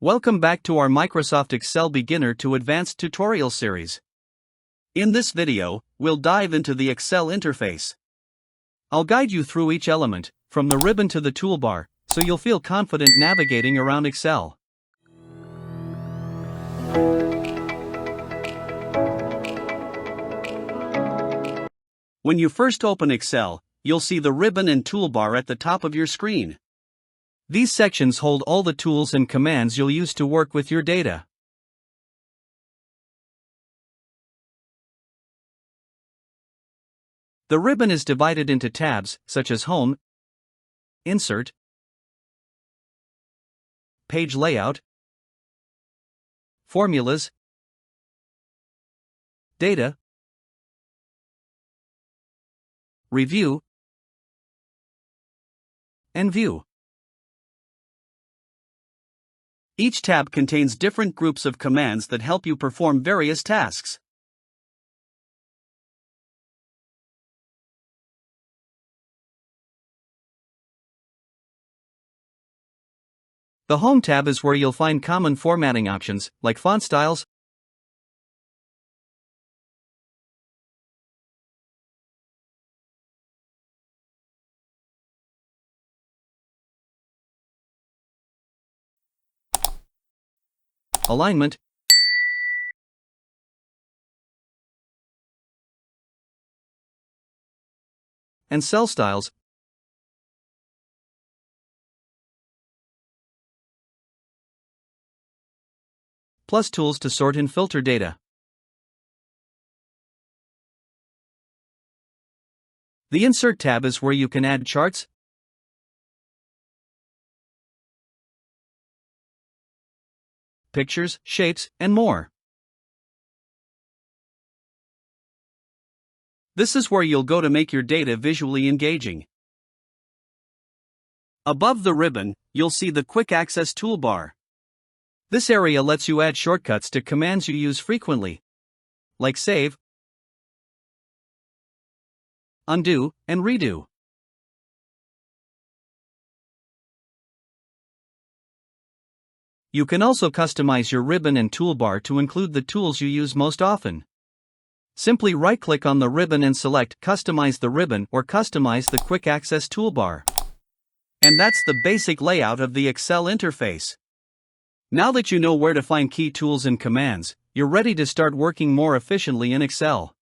Welcome back to our Microsoft Excel Beginner to Advanced tutorial series. In this video, we'll dive into the Excel interface. I'll guide you through each element, from the ribbon to the toolbar, so you'll feel confident navigating around Excel. When you first open Excel, you'll see the ribbon and toolbar at the top of your screen. These sections hold all the tools and commands you'll use to work with your data. The ribbon is divided into tabs, such as Home, Insert, Page Layout, Formulas, Data, Review, and View. Each tab contains different groups of commands that help you perform various tasks. The Home tab is where you'll find common formatting options, like font styles, alignment, and cell styles, plus tools to sort and filter data. The Insert tab is where you can add charts, pictures, shapes, and more. This is where you'll go to make your data visually engaging. Above the ribbon, you'll see the Quick Access Toolbar. This area lets you add shortcuts to commands you use frequently, like save, undo, and redo. You can also customize your ribbon and toolbar to include the tools you use most often. Simply right-click on the ribbon and select Customize the ribbon or Customize the Quick Access Toolbar. And that's the basic layout of the Excel interface. Now that you know where to find key tools and commands, you're ready to start working more efficiently in Excel.